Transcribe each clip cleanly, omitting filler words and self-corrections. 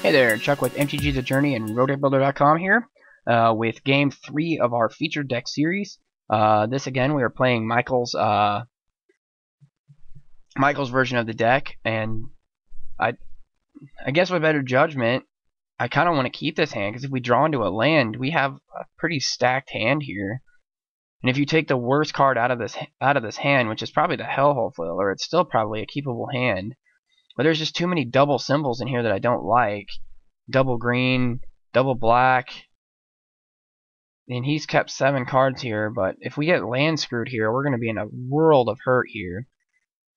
Hey there, Chuck with MTG The Journey and RotoBuilder.com here with Game 3 of our featured deck series. This again, we are playing Michael's version of the deck, and I guess with better judgment, I kind of want to keep this hand because if we draw into a land, we have a pretty stacked hand here. And if you take the worst card out of this hand, which is probably the Hellhole Flailer, it's still probably a keepable hand. But there's just too many double symbols in here that I don't like. Double green, double black, and he's kept 7 cards here, but if we get land screwed here, we're going to be in a world of hurt here.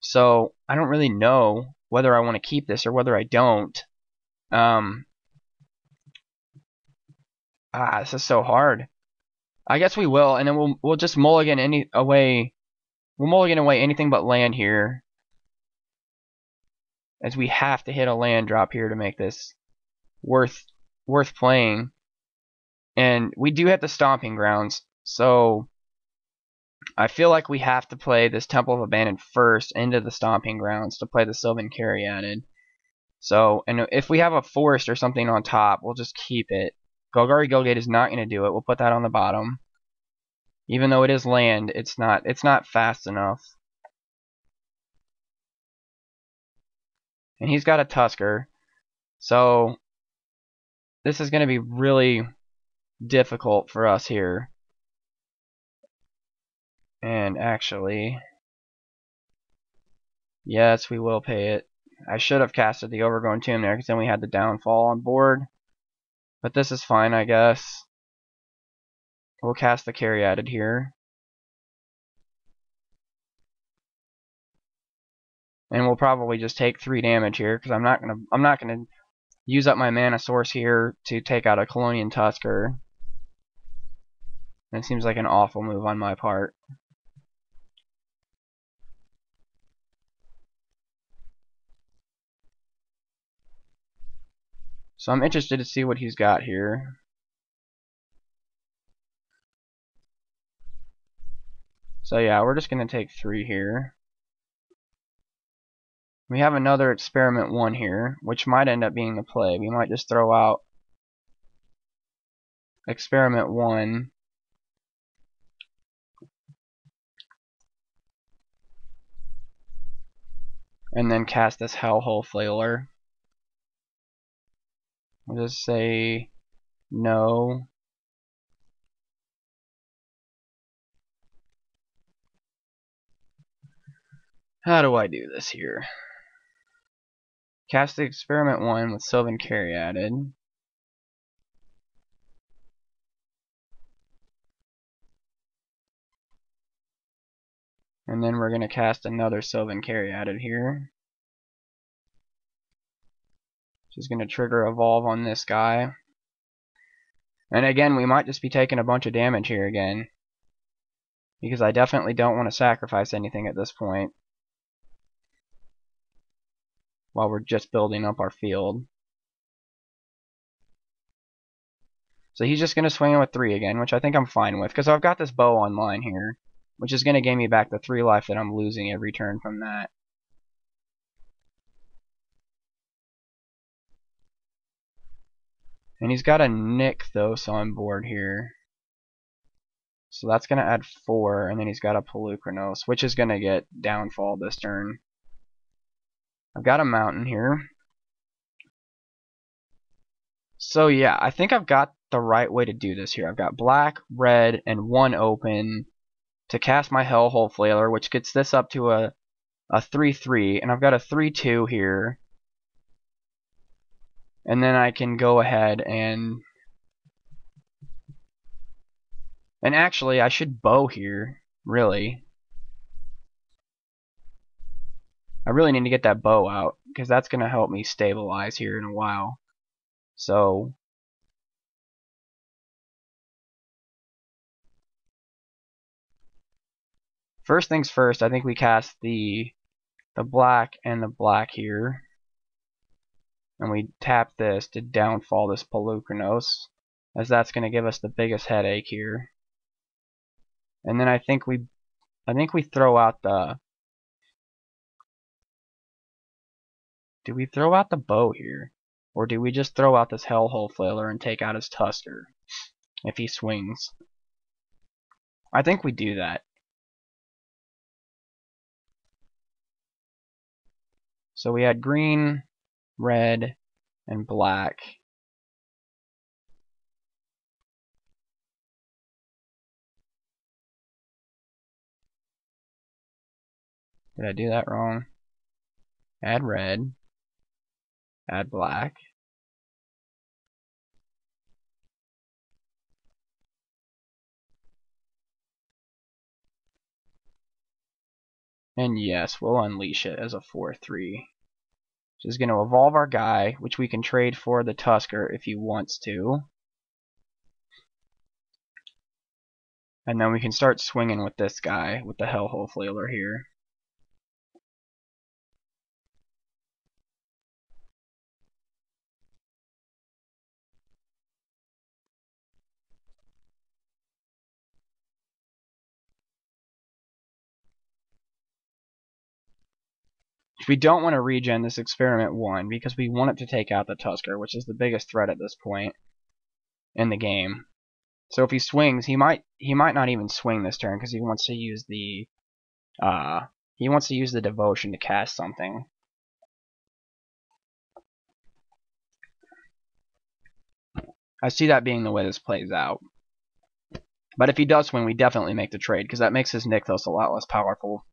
So I don't really know whether I want to keep this or whether I don't. This is so hard. I guess we will, and then we'll just mulligan away. We'll mulligan away anything but land here, as we have to hit a land drop here to make this worth playing. And we do have the Stomping Grounds, so I feel like we have to play this Temple of Abandon first into the Stomping Grounds to play the Sylvan Caryatid. So, and if we have a Forest or something on top, we'll just keep it. Golgari Guildgate is not going to do it. We'll put that on the bottom. Even though it is land, it's not fast enough. And he's got a Tusker. So, this is going to be really difficult for us here. And actually, yes, we will pay it. I should have casted the Overgrown Tomb there, because then we had the Downfall on board. But this is fine, I guess. We'll cast the Caryatid here. And we'll probably just take 3 damage here, because I'm not gonna use up my mana source here to take out a Colonian Tusker. It seems like an awful move on my part. So I'm interested to see what he's got here. So yeah, we're just going to take 3 here. We have another Experiment 1 here, which might end up being the play. We might just throw out Experiment 1. And then cast this Hellhole Flailer. We'll just say no. How do I do this here? Cast the Experiment 1 with Sylvan Caryatid. And then we're going to cast another Sylvan Caryatid here. Which is going to trigger Evolve on this guy. And again, we might just be taking a bunch of damage here again. Because I definitely don't want to sacrifice anything at this point. While we're just building up our field. So he's just going to swing in with 3 again, which I think I'm fine with. Because I've got this bow online here. Which is going to gain me back the 3 life that I'm losing every turn from that. And he's got a Nykthos on board here. So that's going to add 4, and then he's got a Polukranos, which is going to get Downfall this turn. I've got a Mountain here. So yeah, I think I've got the right way to do this here. I've got black, red, and 1 open to cast my Hellhole Flailer, which gets this up to a 3/3, and I've got a 3/2 here. And then I can go ahead and actually I should bow here, really. I really need to get that bow out, because that's going to help me stabilize here in a while. So first things first, I think we cast the black and the black here. And we tap this to downfall this Polukranos, as that's going to give us the biggest headache here. And then I think we throw out the... Do we throw out the bow here? Or do we just throw out this Hellhole Flailer and take out his Tusker if he swings? I think we do that. So we had green, red, and black. Did I do that wrong? Add red. Add black. And yes, we'll unleash it as a 4-3. Which is going to evolve our guy, which we can trade for the Tusker if he wants to. And then we can start swinging with this guy, with the Hellhole Flailer here. We don't want to regen this Experiment 1 because we want it to take out the Tusker, which is the biggest threat at this point in the game. So if he swings, he might not even swing this turn because he wants to use the devotion to cast something. I see that being the way this plays out. But if he does swing, we definitely make the trade because that makes his Nykthos a lot less powerful.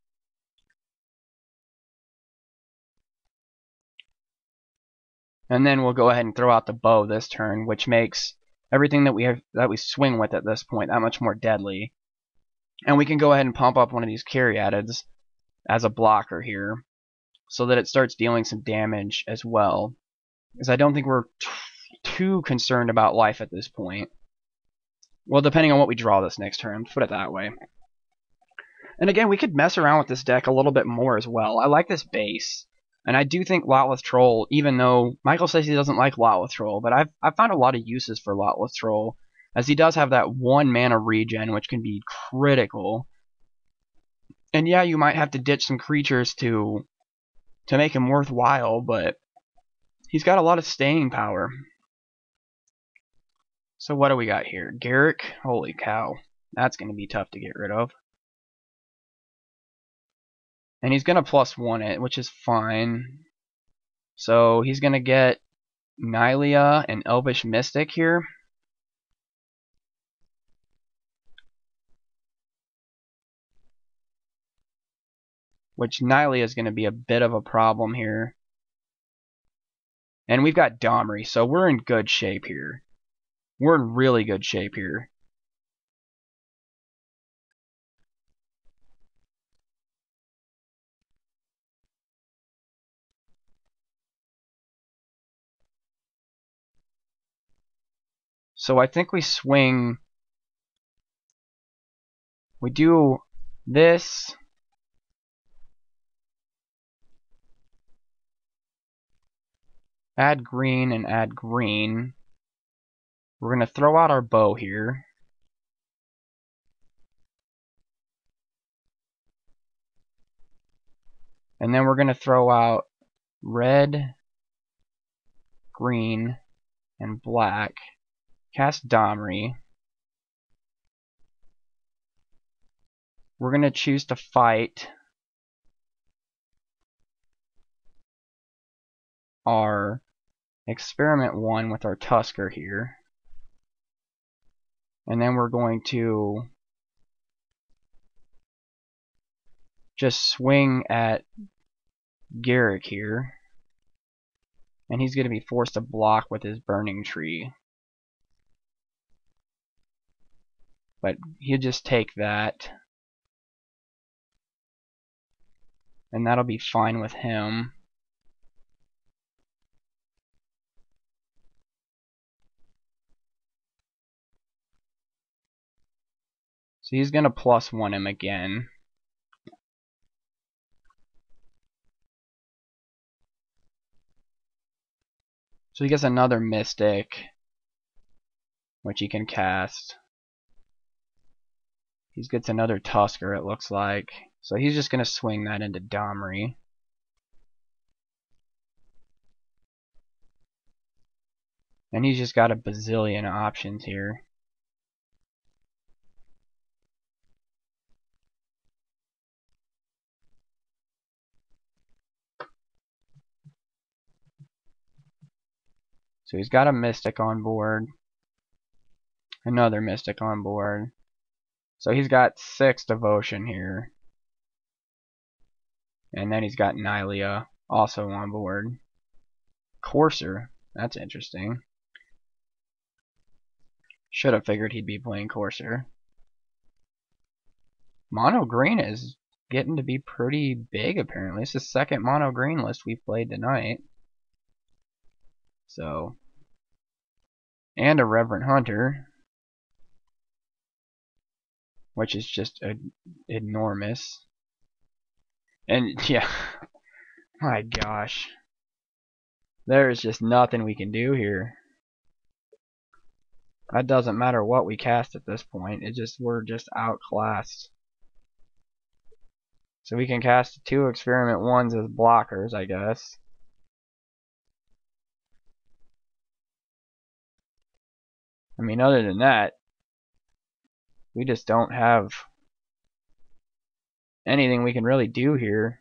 And then we'll go ahead and throw out the bow this turn, which makes everything that we swing with at this point that much more deadly. And we can go ahead and pump up one of these Caryatids as a blocker here, so that it starts dealing some damage as well. Because I don't think we're too concerned about life at this point. Well, depending on what we draw this next turn, put it that way. And again, we could mess around with this deck a little bit more as well. I like this base. And I do think Lotless Troll, even though Michael says he doesn't like Lotless Troll, but I've found a lot of uses for Lotless Troll, as he does have that 1 mana regen, which can be critical. And yeah, you might have to ditch some creatures to make him worthwhile, but he's got a lot of staying power. So what do we got here? Garruk? Holy cow. That's going to be tough to get rid of. And he's going to +1 it, which is fine. So he's going to get Nylea and Elvish Mystic here. Which Nylea is going to be a bit of a problem here. And we've got Domri, so we're in good shape here. We're in really good shape here. So I think we swing. We do this. Add green and add green. We're going to throw out our bow here. And then we're going to throw out red, green, and black. Cast Domri. We're going to choose to fight our Experiment 1 with our Tusker here. And then we're going to just swing at Garruk here. And he's going to be forced to block with his Burning Tree. But he'll just take that. And that'll be fine with him. So he's going to +1 him again. So he gets another Mystic, which he can cast. He gets another Tusker, it looks like. So he's just going to swing that into Domri. And he's just got a bazillion options here. So he's got a Mystic on board. Another Mystic on board. So he's got 6 Devotion here. And then he's got Nylea also on board. Courser. That's interesting. Should have figured he'd be playing Courser. Mono green is getting to be pretty big apparently. It's the second mono green list we've played tonight. So, and a Reverend Hunter, which is just enormous. And yeah, my gosh, there's just nothing we can do here. That doesn't matter what we cast at this point. We're just outclassed. So we can cast 2 Experiment 1s as blockers, I guess. I mean, other than that, we just don't have anything we can really do here.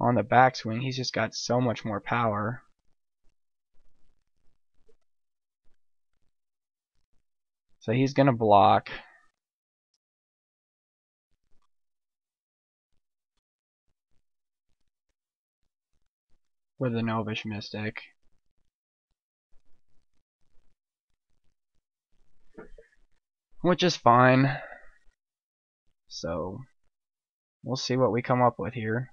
On the backswing, he's just got so much more power. So he's going to block. With the Novish Mystic. Which is fine. So, we'll see what we come up with here.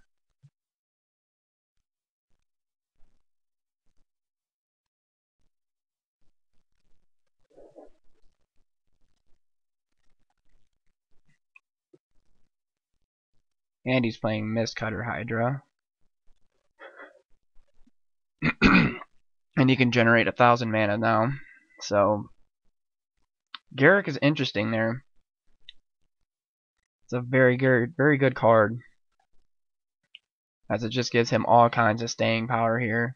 And he's playing Mist Cutter Hydra. And he can generate 1,000 mana now. So, Garrick is interesting there. It's a very good card. As it just gives him all kinds of staying power here.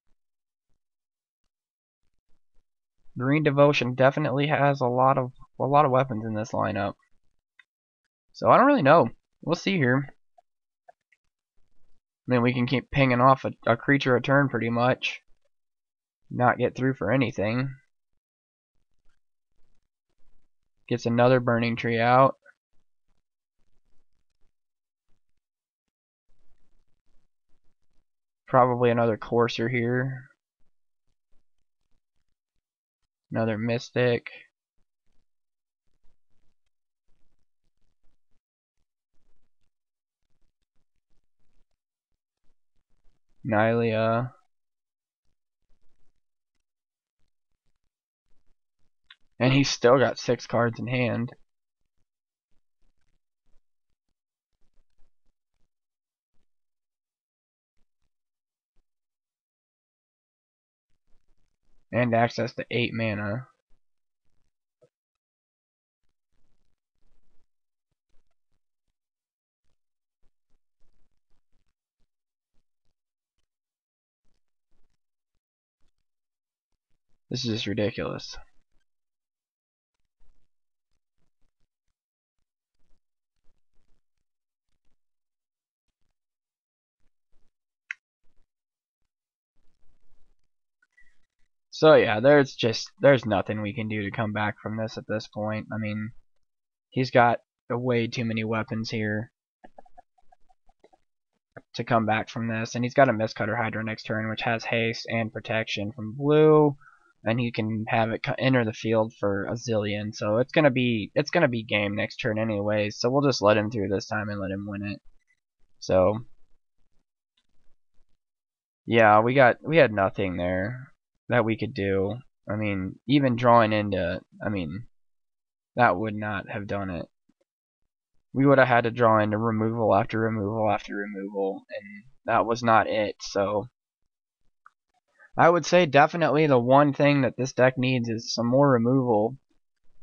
Green Devotion definitely has a lot of weapons in this lineup. So I don't really know. We'll see here. I mean, we can keep pinging off a creature a turn pretty much. Not get through for anything. Gets another Burning Tree out. Probably another Courser here. Another Mystic. Nylea. And he's still got 6 cards in hand. And access to 8 mana. This is just ridiculous. So yeah, there's nothing we can do to come back from this at this point. I mean, he's got way too many weapons here to come back from this, and he's got a Mist Cutter Hydra next turn, which has haste and protection from blue, and he can have it enter the field for a zillion. So it's gonna be game next turn anyways. So we'll just let him through this time and let him win it. So yeah, we had nothing there that we could do. I mean, even drawing into, I mean, that would not have done it. We would have had to draw into removal after removal after removal, and that was not it. So I would say definitely the one thing that this deck needs is some more removal.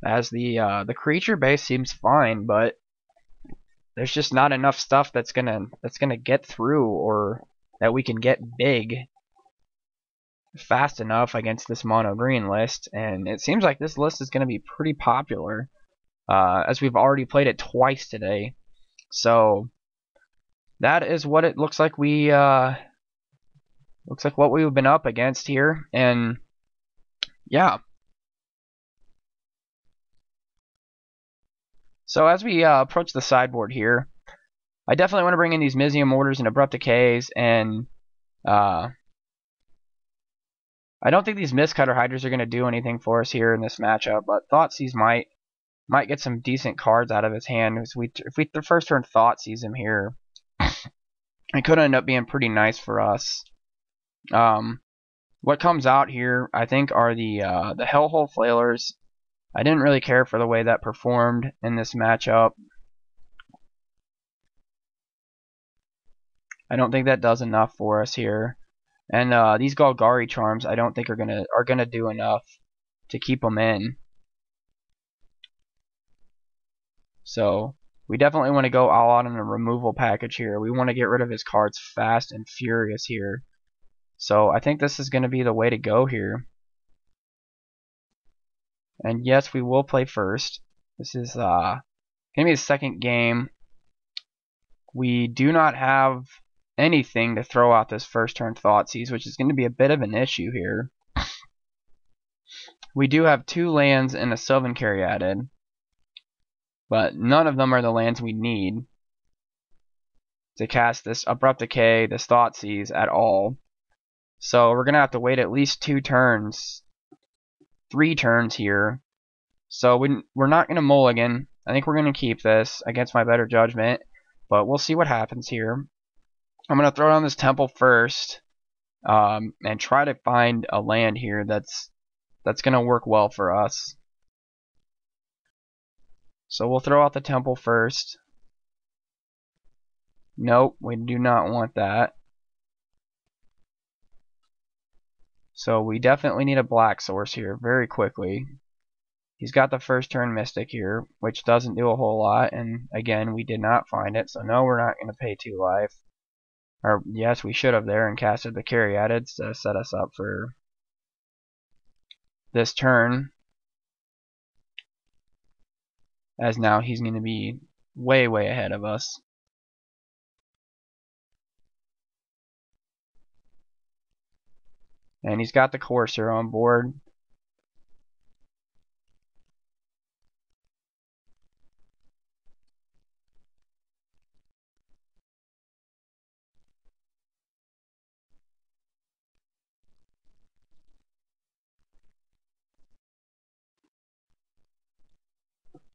as the creature base seems fine, but there's just not enough stuff that's gonna get through, or that we can get big fast enough against this mono green list. And it seems like this list is gonna be pretty popular, as we've already played it twice today. So that is what it looks like. Looks like what we've been up against here, and yeah. So as we approach the sideboard here, I definitely want to bring in these Mizium Mortars and Abrupt Decays, and I don't think these Mist Cutter Hydras are going to do anything for us here in this matchup, but Thoughtseize might get some decent cards out of his hand. If we the first turn Thoughtseize him here, it could end up being pretty nice for us. What comes out here, I think, are the Hellhole Flailers. I didn't really care for the way that performed in this matchup. I don't think that does enough for us here. And these Golgari Charms, I don't think are gonna do enough to keep them in. So we definitely want to go all out on a removal package here. We want to get rid of his cards fast and furious here. So I think this is going to be the way to go here. And yes, we will play first. This is going to be the second game. We do not have anything to throw out this first turn Thoughtseize, which is going to be a bit of an issue here. We do have 2 lands and a Sylvan Caryatid, but none of them are the lands we need to cast this Abrupt Decay, this Thoughtseize at all. So we're going to have to wait at least 2 turns, 3 turns here. So we're not going to mulligan. I think we're going to keep this against my better judgment, but we'll see what happens here. I'm going to throw down this Temple first, and try to find a land here that's going to work well for us. So we'll throw out the Temple first. Nope, we do not want that. So we definitely need a black source here very quickly. He's got the first turn Mystic here, which doesn't do a whole lot, and again, we did not find it, so no, we're not going to pay 2 life. Or, yes, we should have there and casted the Caryatids to set us up for this turn, as now he's going to be way ahead of us. And he's got the Courser on board.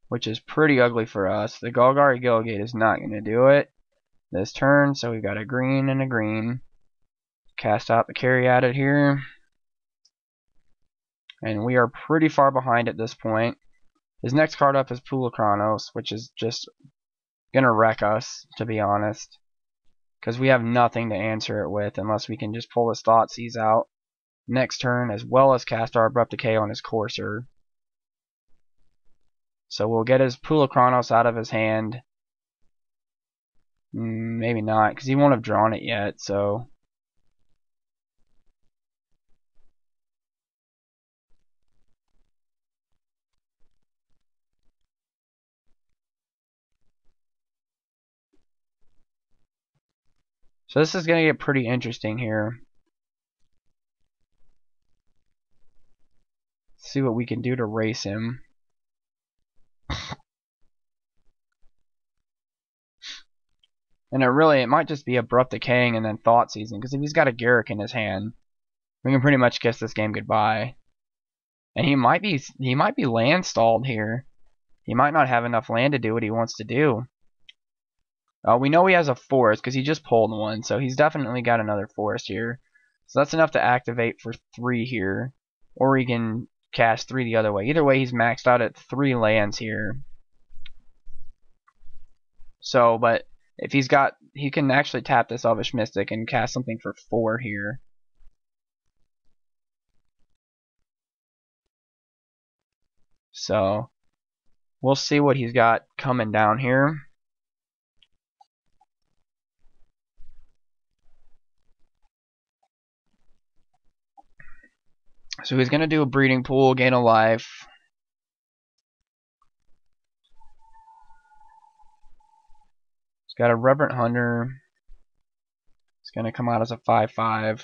Which is pretty ugly for us. The Golgari Gilligate is not going to do it this turn, so we've got a green and a green. Cast out the Caryatid here. And we are pretty far behind at this point. His next card up is Pool of Chronos, which is just going to wreck us, to be honest. Because we have nothing to answer it with unless we can just pull his Thoughtseize out next turn, as well as cast our Abrupt Decay on his Courser. So we'll get his Pool of Chronos out of his hand. Maybe not, because he won't have drawn it yet, so... So this is going to get pretty interesting here. See what we can do to race him. And it might just be Abrupt Decaying and then Thoughtseizing, because if he's got a Garruk in his hand, we can pretty much kiss this game goodbye. And he might be land stalled here. He might not have enough land to do what he wants to do. We know he has a forest because he just pulled one, so he's definitely got another forest here. So that's enough to activate for 3 here, or he can cast 3 the other way. Either way, he's maxed out at 3 lands here. So, but if he can actually tap this Elvish Mystic and cast something for 4 here. So we'll see what he's got coming down here. So he's going to do a breeding pool, gain a life. He's got a Reverent Hunter. It's going to come out as a 5/5.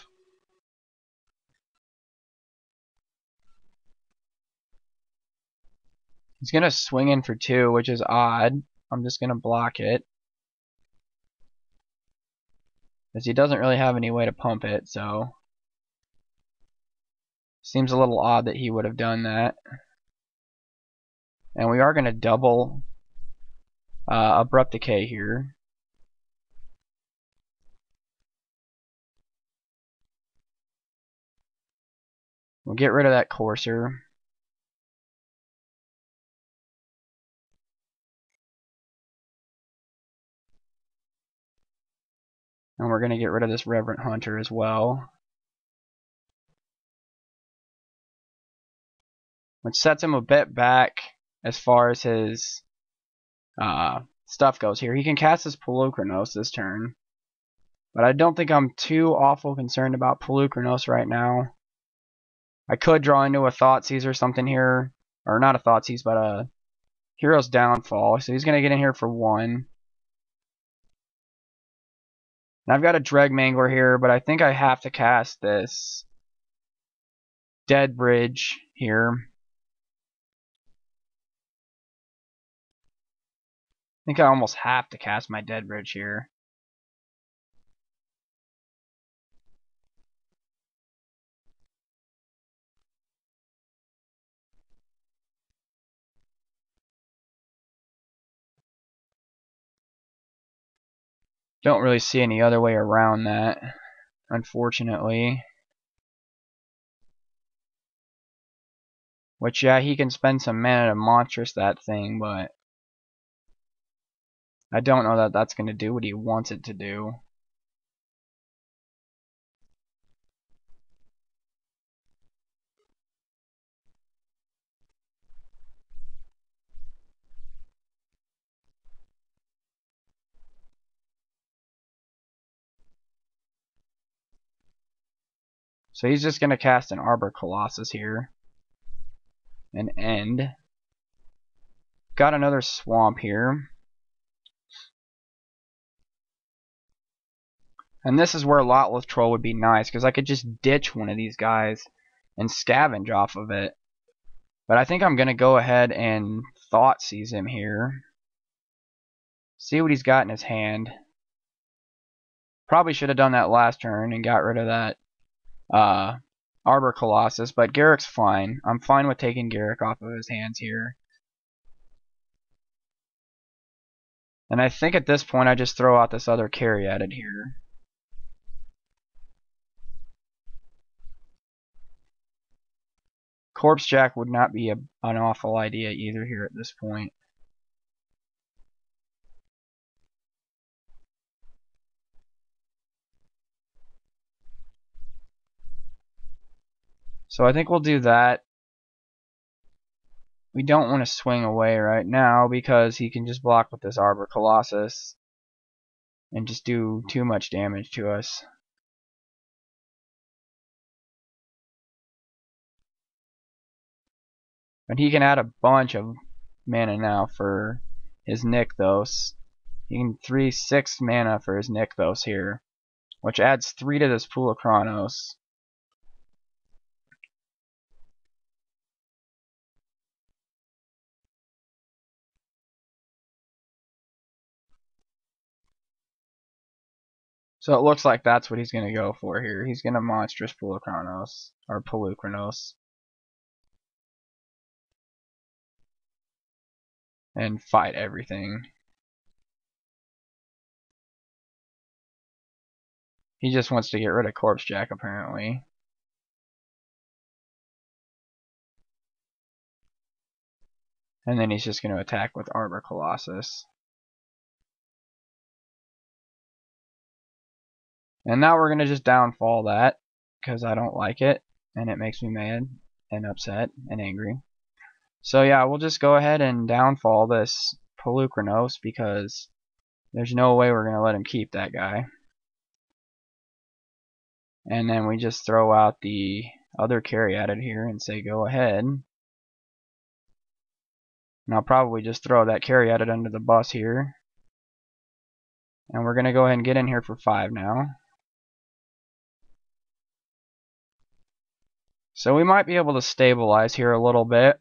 He's going to swing in for 2, which is odd. I'm just going to block it, because he doesn't really have any way to pump it, so seems a little odd that he would have done that. And we are going to double Abrupt Decay here. We'll get rid of that Courser. And we're going to get rid of this Reverent Hunter as well, which sets him a bit back as far as his stuff goes here. He can cast his Polukranos this turn, but I don't think I'm too awful concerned about Polukranos right now. I could draw into a Thoughtseize or something here, or not a Thoughtseize, but a Hero's Downfall. So he's going to get in here for 1. And I've got a Dreg Mangler here, but I think I have to cast this Dead Bridge here. I think I almost have to cast my Dead Bridge here. Don't really see any other way around that, unfortunately. Which, yeah, he can spend some mana to Monstrous that thing, but I don't know that that's going to do what he wants it to do. So he's just going to cast an Arbor Colossus here and end. Got another Swamp here. And this is where Lotless Troll would be nice, because I could just ditch one of these guys and scavenge off of it. But I think I'm going to go ahead and Thoughtseize him here. See what he's got in his hand. Probably should have done that last turn and got rid of that Arbor Colossus, but Garrick's fine. I'm fine with taking Garrick off of his hands here. And I think at this point I just throw out this other Caryatid here. Corpse Jack would not be an awful idea either here at this point. So I think we'll do that. We don't want to swing away right now because he can just block with this Arbor Colossus and just do too much damage to us. But he can add a bunch of mana now for his Nykthos. He can 3/6 mana for his Nykthos here, which adds 3 to this Pool of Chronos. So it looks like that's what he's going to go for here. He's going to Monstrous Pool of Chronos, or Polukranos, and fight everything. He just wants to get rid of Corpse Jack, apparently. And then he's just going to attack with Arbor Colossus. And now we're going to just downfall that, because I don't like it, and it makes me mad, and upset, and angry. So yeah, we'll just go ahead and downfall this Polukranos because there's no way we're going to let him keep that guy. And then we just throw out the other Caryatid here and say go ahead. And I'll probably just throw that Caryatid under the bus here. And we're going to go ahead and get in here for 5 now. So we might be able to stabilize here a little bit.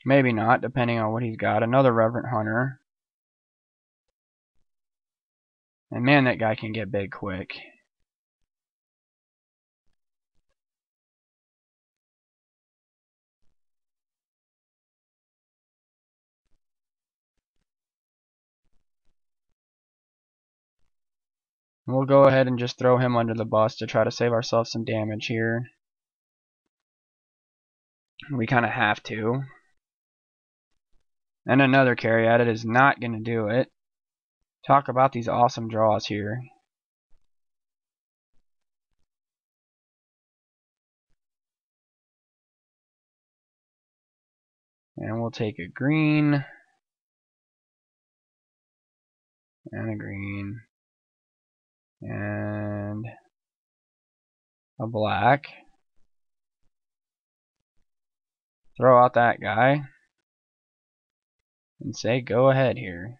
Maybe not, depending on what he's got. Another Reverent Hunter. And man, that guy can get big quick. We'll go ahead and just throw him under the bus to try to save ourselves some damage here. We kind of have to. And another Caryatid is not going to do it. Talk about these awesome draws here. And we'll take a green. And a green. And a black. Throw out that guy. And say go ahead here.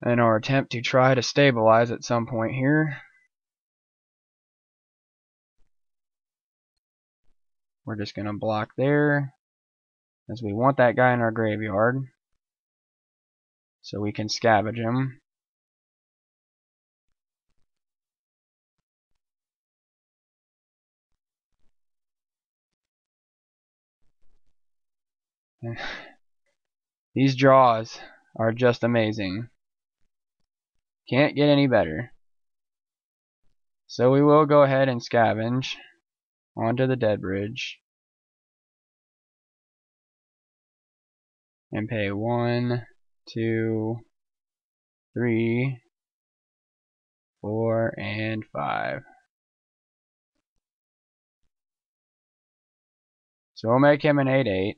In our attempt to try to stabilize at some point here. We're just going to block there. As we want that guy in our graveyard. So we can scavenge him. These draws are just amazing. Can't get any better. So we will go ahead and scavenge onto the dead bridge. And pay 1, 2, 3, 4, and 5. So we'll make him an 8/8,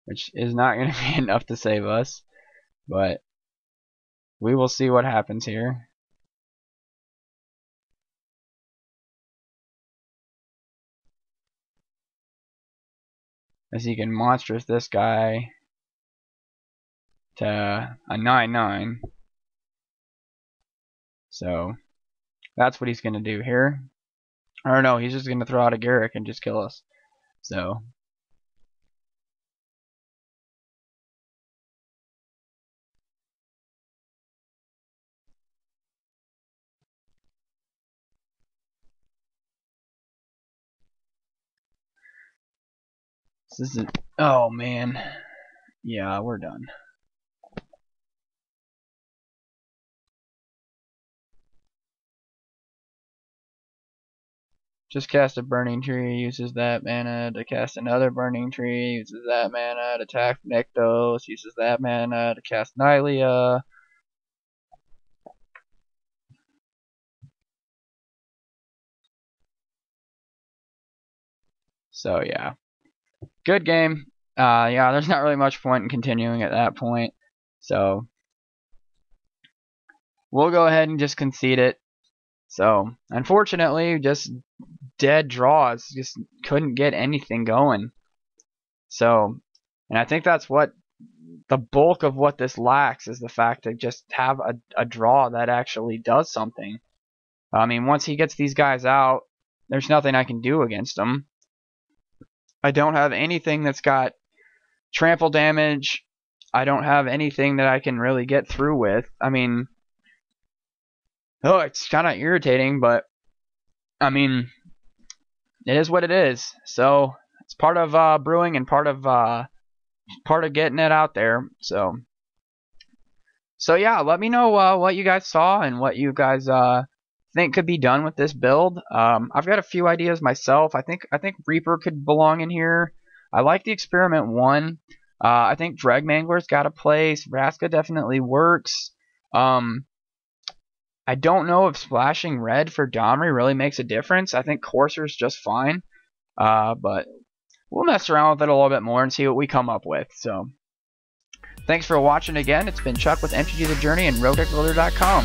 which is not going to be enough to save us, but we will see what happens here. As he can monstrous this guy to a 9/9. So that's what he's going to do here. Or no, he's just going to throw out a Garrick and just kill us. So this isn't. Oh man, yeah, we're done. Just cast a Burning Tree, uses that mana to cast another Burning Tree, uses that mana to attack Nykthos, uses that mana to cast Nylea. So yeah, good game. Yeah, there's not really much point in continuing at that point. So we'll go ahead and just concede it. So unfortunately, just dead draws, just couldn't get anything going. So, and I think that's what the bulk of what this lacks is the fact to just have a draw that actually does something. I mean, once he gets these guys out, there's nothing I can do against them. I don't have anything that's got trample damage. I don't have anything that I can really get through with. I mean, oh, it's kind of irritating, but I mean, it is what it is. So it's part of brewing and part of getting it out there. So yeah, let me know what you guys saw and what you guys think could be done with this build. I've got a few ideas myself. I think Reaper could belong in here. I like the Experiment 1. I think Dreg Mangler's got a place. Vraska definitely works. I I don't know if splashing red for Domri really makes a difference. I think Courser's just fine. But we'll mess around with it a little bit more and see what we come up with. So, thanks for watching again. It's been Chuck with MTG The Journey and RogueDeckBuilder.com.